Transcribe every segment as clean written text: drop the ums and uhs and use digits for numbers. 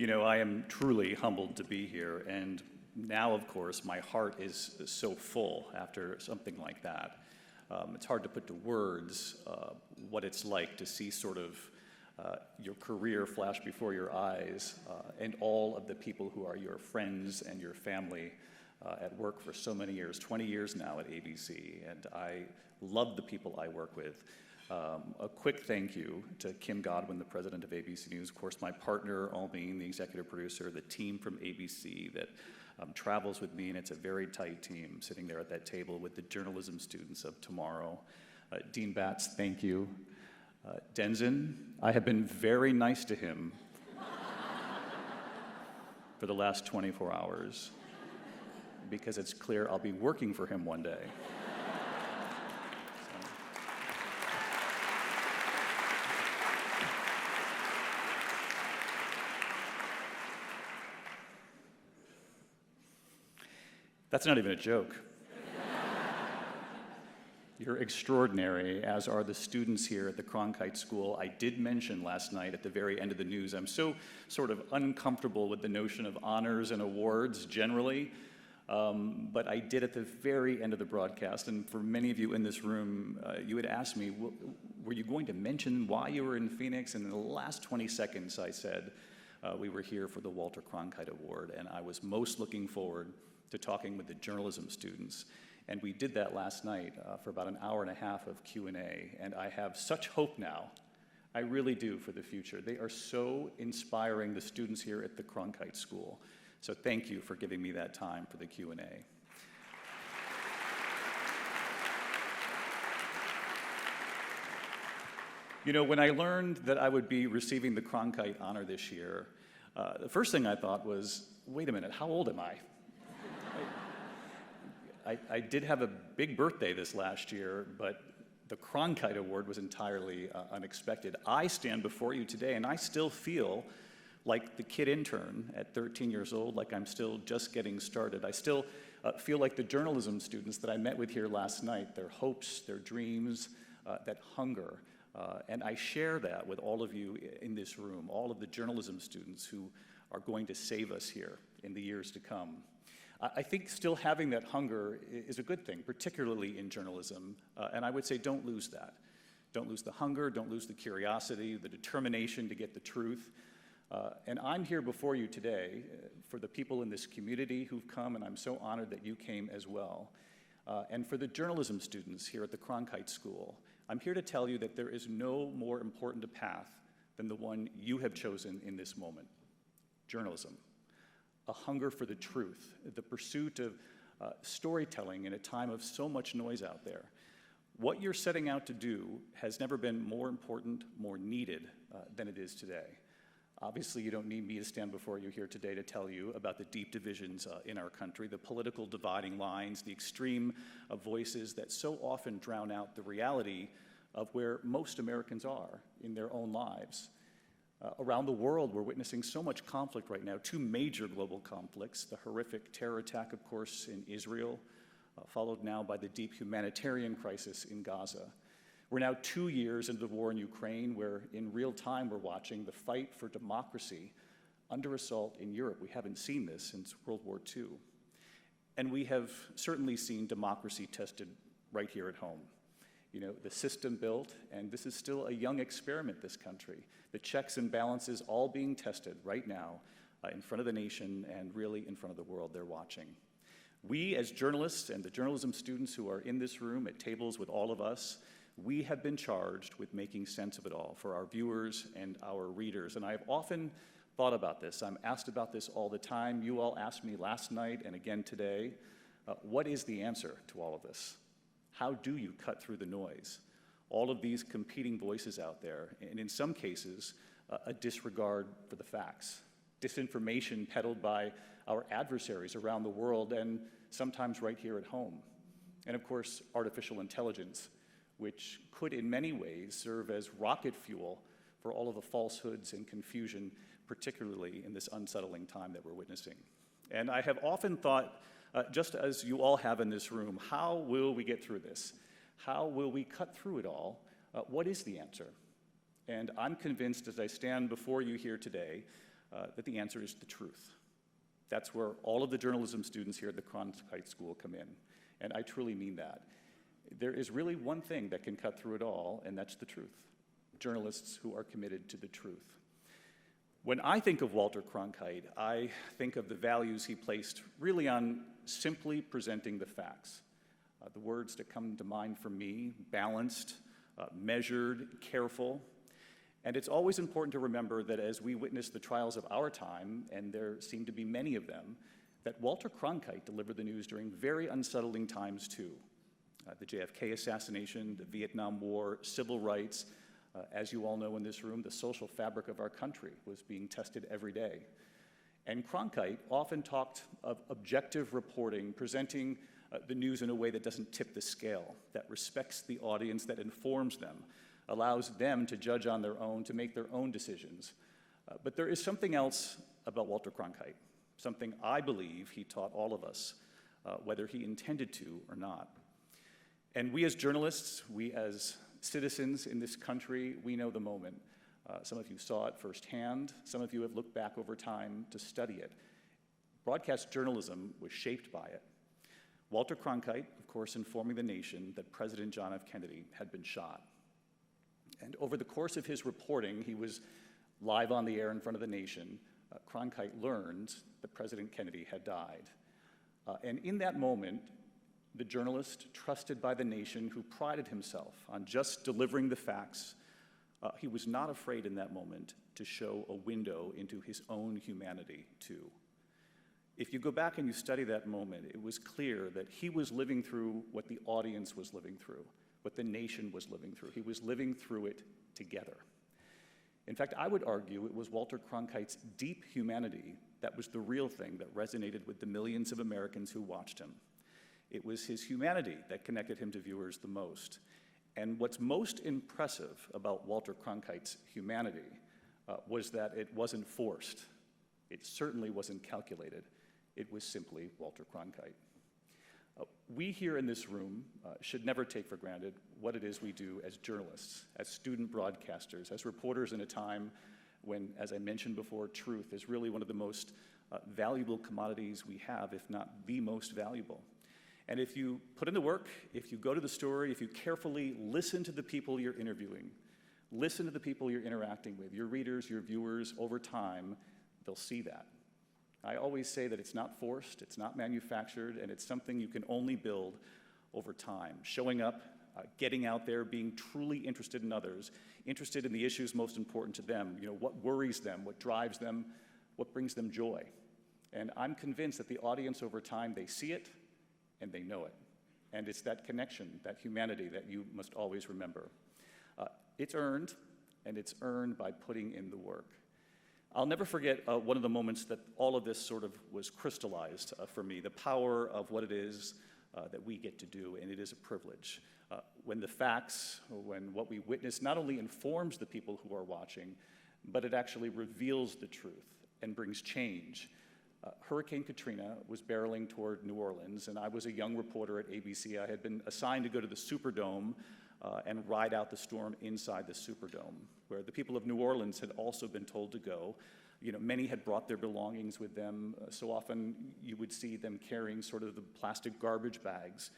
I am truly humbled to be here, and now, of course, my heart is so full after something like that. It's hard to put to words what it's like to see sort of your career flash before your eyes, and all of the people who are your friends and your family at work for so many years, 20 years now at ABC, and I love the people I work with. A quick thank you to Kim Godwin, the president of ABC News, of course, my partner, Almeen, the executive producer, the team from ABC that travels with me, and it's a very tight team sitting there at that table with the journalism students of tomorrow. Dean Batts, thank you. Denzin, I have been very nice to him for the last 24 hours because it's clear I'll be working for him one day. That's not even a joke. You're extraordinary, as are the students here at the Cronkite School. I did mention last night at the very end of the news, I'm so sort of uncomfortable with the notion of honors and awards generally, but I did at the very end of the broadcast, and for many of you in this room, you had asked me, were you going to mention why you were in Phoenix? And in the last 20 seconds, I said, we were here for the Walter Cronkite Award, and I was most looking forward to talking with the journalism students. And we did that last night for about an hour and a half of Q&A, and I have such hope now, I really do, for the future. They are so inspiring, the students here at the Cronkite School. So thank you for giving me that time for the Q&A. When I learned that I would be receiving the Cronkite honor this year, the first thing I thought was, wait a minute, how old am I? I did have a big birthday this last year, but the Cronkite Award was entirely unexpected. I stand before you today, and I still feel like the kid intern at 13 years old, like I'm still just getting started. I still feel like the journalism students that I met with here last night, their hopes, their dreams, that hunger. And I share that with all of you in this room, all of the journalism students who are going to save us here in the years to come. I think still having that hunger is a good thing, particularly in journalism, and I would say don't lose that. Don't lose the hunger, don't lose the curiosity, the determination to get the truth. And I'm here before you today for the people in this community who've come, and I'm so honored that you came as well. And for the journalism students here at the Cronkite School, I'm here to tell you that there is no more important a path than the one you have chosen in this moment, journalism. A hunger for the truth, the pursuit of storytelling in a time of so much noise out there. What you're setting out to do has never been more important, more needed than it is today. Obviously, you don't need me to stand before you here today to tell you about the deep divisions in our country, the political dividing lines, the extreme voices that so often drown out the reality of where most Americans are in their own lives. Around the world, we're witnessing so much conflict right now, two major global conflicts, the horrific terror attack, of course, in Israel, followed now by the deep humanitarian crisis in Gaza. We're now 2 years into the war in Ukraine, where in real time we're watching the fight for democracy under assault in Europe. We haven't seen this since World War II. And we have certainly seen democracy tested right here at home. The system built, and this is still a young experiment, this country. The checks and balances all being tested right now in front of the nation and really in front of the world. They're watching. We as journalists and the journalism students who are in this room at tables with all of us, we have been charged with making sense of it all for our viewers and our readers. And I've often thought about this. I'm asked about this all the time. You all asked me last night and again today, what is the answer to all of this? How do you cut through the noise? All of these competing voices out there, and in some cases, a disregard for the facts. Disinformation peddled by our adversaries around the world and sometimes right here at home. And of course, artificial intelligence, which could in many ways serve as rocket fuel for all of the falsehoods and confusion, particularly in this unsettling time that we're witnessing. And I have often thought, just as you all have in this room, how will we get through this? How will we cut through it all? What is the answer? And I'm convinced as I stand before you here today that the answer is the truth. That's where all of the journalism students here at the Cronkite School come in, and I truly mean that. There is really one thing that can cut through it all, and that's the truth. Journalists who are committed to the truth. When I think of Walter Cronkite, I think of the values he placed really on simply presenting the facts. The words that come to mind for me: balanced, measured, careful. And it's always important to remember that as we witness the trials of our time, and there seem to be many of them, that Walter Cronkite delivered the news during very unsettling times too. The JFK assassination, the Vietnam War, civil rights. As you all know in this room, the social fabric of our country was being tested every day. And Cronkite often talked of objective reporting, presenting the news in a way that doesn't tip the scale, that respects the audience, that informs them, allows them to judge on their own, to make their own decisions. But there is something else about Walter Cronkite, something I believe he taught all of us, whether he intended to or not. And we as journalists, we as citizens in this country, we know the moment. Some of you saw it firsthand. Some of you have looked back over time to study it. Broadcast journalism was shaped by it. Walter Cronkite, of course, informing the nation that President John F. Kennedy had been shot. And over the course of his reporting, he was live on the air in front of the nation. Cronkite learned that President Kennedy had died. And in that moment, the journalist trusted by the nation, who prided himself on just delivering the facts, he was not afraid in that moment to show a window into his own humanity too. If you go back and you study that moment, it was clear that he was living through what the audience was living through, what the nation was living through. He was living through it together. In fact, I would argue it was Walter Cronkite's deep humanity that was the real thing that resonated with the millions of Americans who watched him. It was his humanity that connected him to viewers the most. And what's most impressive about Walter Cronkite's humanity was that it wasn't forced. It certainly wasn't calculated. It was simply Walter Cronkite. We here in this room should never take for granted what it is we do as journalists, as student broadcasters, as reporters in a time when, as I mentioned before, truth is really one of the most valuable commodities we have, if not the most valuable. And if you put in the work, if you go to the story, if you carefully listen to the people you're interviewing, listen to the people you're interacting with, your readers, your viewers, over time, they'll see that. I always say that it's not forced, it's not manufactured, and it's something you can only build over time. Showing up, getting out there, being truly interested in others, interested in the issues most important to them, what worries them, what drives them, what brings them joy. And I'm convinced that the audience over time, they see it and they know it. And it's that connection, that humanity that you must always remember. It's earned, and it's earned by putting in the work. I'll never forget one of the moments that all of this sort of was crystallized for me, the power of what it is that we get to do, and it is a privilege. When the facts, when what we witness not only informs the people who are watching, but it actually reveals the truth and brings change. Hurricane Katrina was barreling toward New Orleans, and I was a young reporter at ABC. I had been assigned to go to the Superdome and ride out the storm inside the Superdome, where the people of New Orleans had also been told to go. Many had brought their belongings with them. So often you would see them carrying sort of the plastic garbage bags,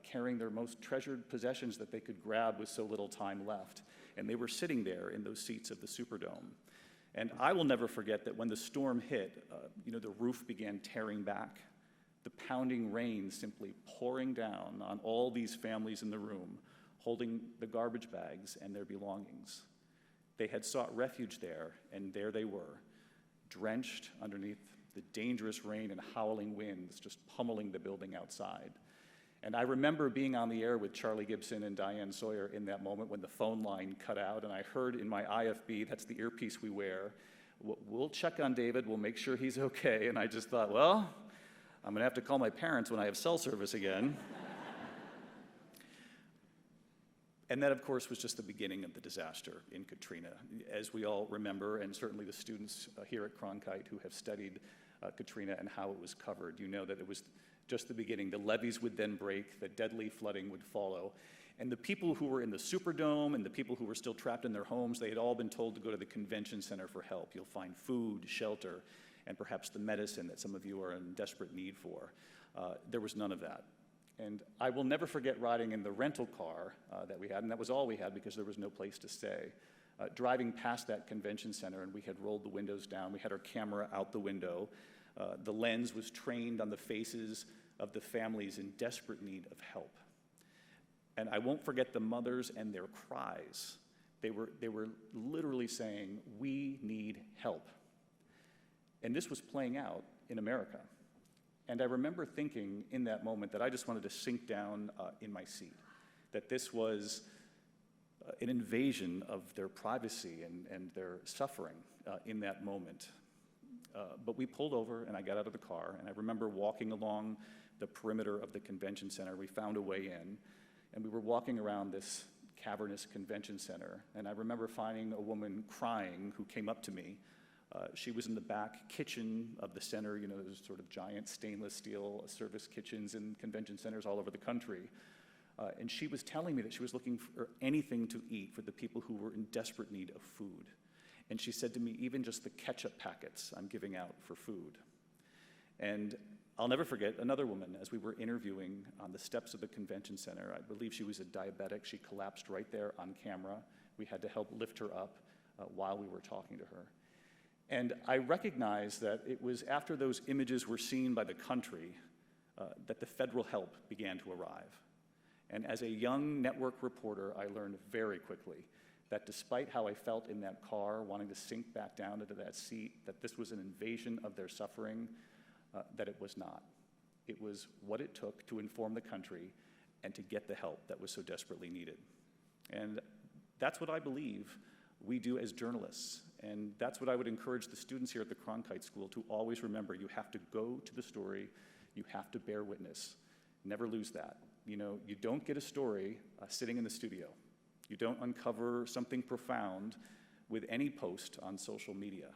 carrying their most treasured possessions that they could grab with so little time left. And they were sitting there in those seats of the Superdome. And I will never forget that when the storm hit, the roof began tearing back, the pounding rain simply pouring down on all these families in the room, holding the garbage bags and their belongings. They had sought refuge there, and there they were, drenched underneath the dangerous rain and howling winds just pummeling the building outside. And I remember being on the air with Charlie Gibson and Diane Sawyer in that moment when the phone line cut out, and I heard in my IFB, that's the earpiece we wear, "We'll check on David, we'll make sure he's okay." And I just thought, well, I'm gonna have to call my parents when I have cell service again. And that, of course, was just the beginning of the disaster in Katrina. As we all remember, and certainly the students here at Cronkite who have studied Katrina and how it was covered, you know that it was just the beginning. The levees would then break, the deadly flooding would follow. And the people who were in the Superdome and the people who were still trapped in their homes, they had all been told to go to the convention center for help. You'll find food, shelter, and perhaps the medicine that some of you are in desperate need for. There was none of that. And I will never forget riding in the rental car that we had, and that was all we had because there was no place to stay. Driving past that convention center, and we had rolled the windows down. We had our camera out the window. The lens was trained on the faces of the families in desperate need of help. And I won't forget the mothers and their cries. They were literally saying, "We need help." And this was playing out in America. And I remember thinking in that moment that I just wanted to sink down in my seat, that this was an invasion of their privacy and their suffering in that moment. But we pulled over, and I got out of the car, and I remember walking along the perimeter of the convention center. We found a way in, and we were walking around this cavernous convention center, and I remember finding a woman crying who came up to me. She was in the back kitchen of the center. You know, there's sort of giant stainless steel service kitchens in convention centers all over the country. And she was telling me that she was looking for anything to eat for the people who were in desperate need of food. And she said to me, even just the ketchup packets I'm giving out for food. And I'll never forget another woman, as we were interviewing on the steps of the convention center. I believe she was a diabetic. She collapsed right there on camera. We had to help lift her up while we were talking to her. And I recognized that it was after those images were seen by the country that the federal help began to arrive. And as a young network reporter, I learned very quickly that despite how I felt in that car, wanting to sink back down into that seat, that this was an invasion of their suffering, that it was not. It was what it took to inform the country and to get the help that was so desperately needed. And that's what I believe we do as journalists. And that's what I would encourage the students here at the Cronkite School to always remember. You have to go to the story. You have to bear witness. Never lose that. You know, you don't get a story sitting in the studio. You don't uncover something profound with any post on social media.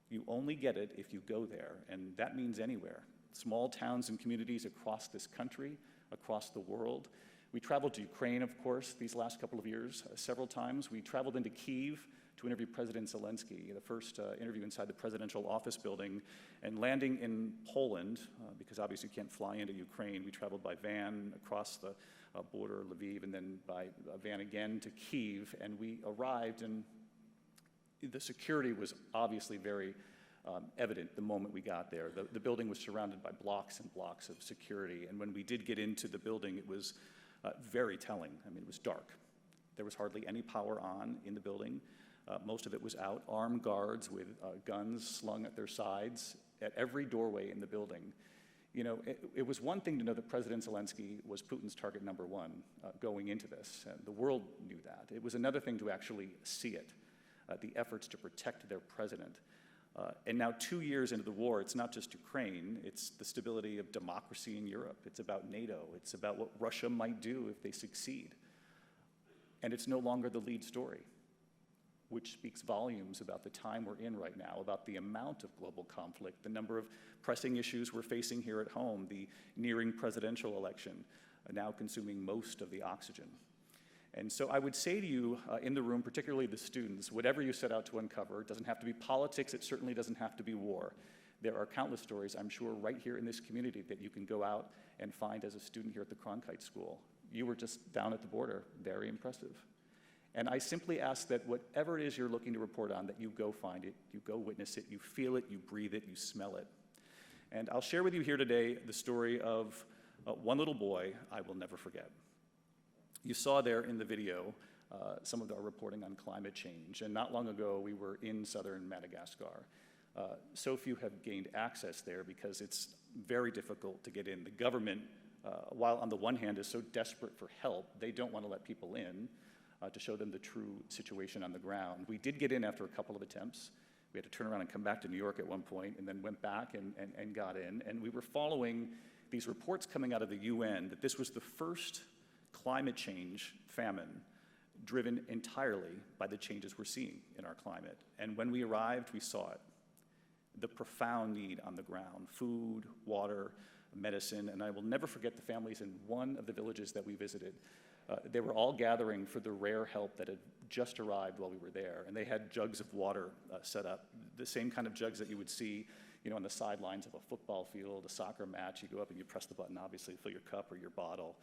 You only get it if you go there, and that means anywhere. Small towns and communities across this country, across the world. We traveled to Ukraine, of course, these last couple of years, several times. We traveled into Kyiv to interview President Zelensky, the first interview inside the presidential office building, and landing in Poland, because obviously you can't fly into Ukraine. We traveled by van across the border, Lviv, and then by van again to Kyiv, and we arrived, and the security was obviously very evident the moment we got there. The building was surrounded by blocks and blocks of security, and when we did get into the building, it was very telling. I mean, it was dark. There was hardly any power on in the building. Most of it was out. Armed guards with guns slung at their sides at every doorway in the building. You know, it was one thing to know that President Zelensky was Putin's target number one going into this. The world knew that. It was another thing to actually see it, the efforts to protect their president. And now 2 years into the war, it's not just Ukraine, it's the stability of democracy in Europe. It's about NATO. It's about what Russia might do if they succeed. And it's no longer the lead story, which speaks volumes about the time we're in right now, about the amount of global conflict, the number of pressing issues we're facing here at home, the nearing presidential election, now consuming most of the oxygen. And so I would say to you in the room, particularly the students, whatever you set out to uncover, it doesn't have to be politics, it certainly doesn't have to be war. There are countless stories, I'm sure, right here in this community that you can go out and find as a student here at the Cronkite School. You were just down at the border, very impressive. And I simply ask that whatever it is you're looking to report on, that you go find it, you go witness it, you feel it, you breathe it, you smell it. And I'll share with you here today the story of one little boy I will never forget. You saw there in the video some of our reporting on climate change, and not long ago we were in southern Madagascar. So few have gained access there because it's very difficult to get in. The government, while on the one hand is so desperate for help, they don't want to let people in to show them the true situation on the ground. We did get in after a couple of attempts. We had to turn around and come back to New York at one point, and then went back and got in. And we were following these reports coming out of the UN that this was the first climate change famine driven entirely by the changes we're seeing in our climate. And when we arrived, we saw it. The profound need on the ground, food, water, medicine, and I will never forget the families in one of the villages that we visited They were all gathering for the rare help that had just arrived while we were there, and they had jugs of water set up, the same kind of jugs that you would see, on the sidelines of a football field, a soccer match. You go up and you press the button, obviously, to fill your cup or your bottle.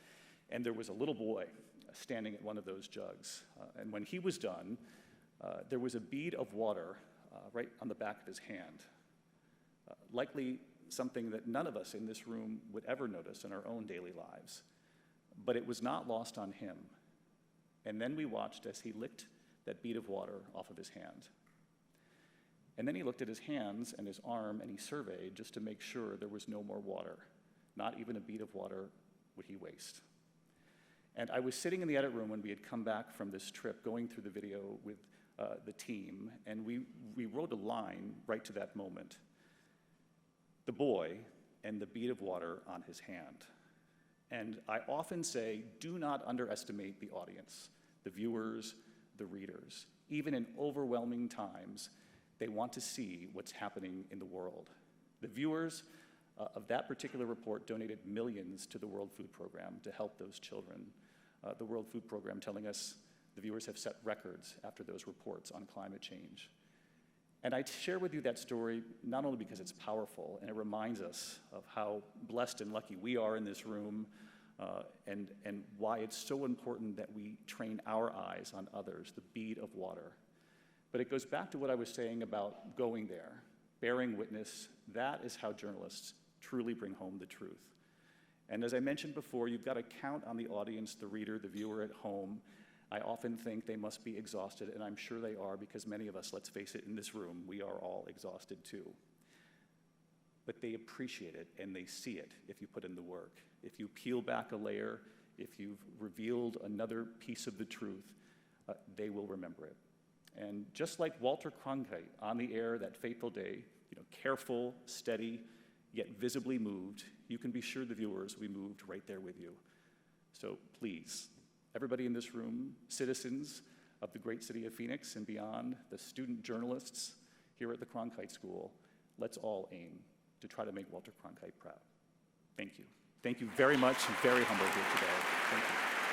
And there was a little boy standing at one of those jugs. And when he was done, there was a bead of water right on the back of his hand. Likely something that none of us in this room would ever notice in our own daily lives. But it was not lost on him. And then we watched as he licked that bead of water off of his hand. And then he looked at his hands and his arm and he surveyed just to make sure there was no more water. Not even a bead of water would he waste. And I was sitting in the edit room when we had come back from this trip, going through the video with the team, and we wrote a line right to that moment. The boy and the bead of water on his hand. And I often say, do not underestimate the audience, the viewers, the readers. Even in overwhelming times, they want to see what's happening in the world. The viewers of that particular report donated millions to the World Food Program to help those children. The World Food Program telling us the viewers have set records after those reports on climate change. And I share with you that story not only because it's powerful and it reminds us of how blessed and lucky we are in this room, and why it's so important that we train our eyes on others, the bead of water. But it goes back to what I was saying about going there, bearing witness. That is how journalists truly bring home the truth. And as I mentioned before, you've got to count on the audience, the reader, the viewer at home. I often think they must be exhausted, and I'm sure they are, because many of us, let's face it, in this room, we are all exhausted too. But they appreciate it and they see it if you put in the work. If you peel back a layer, if you've revealed another piece of the truth, they will remember it. And just like Walter Cronkite on the air that fateful day, careful, steady, yet visibly moved, you can be sure the viewers will be moved right there with you. So please, everybody in this room, citizens of the great city of Phoenix and beyond, the student journalists here at the Cronkite School, let's all aim to try to make Walter Cronkite proud. Thank you. Thank you very much. I'm very humbled here today. Thank you.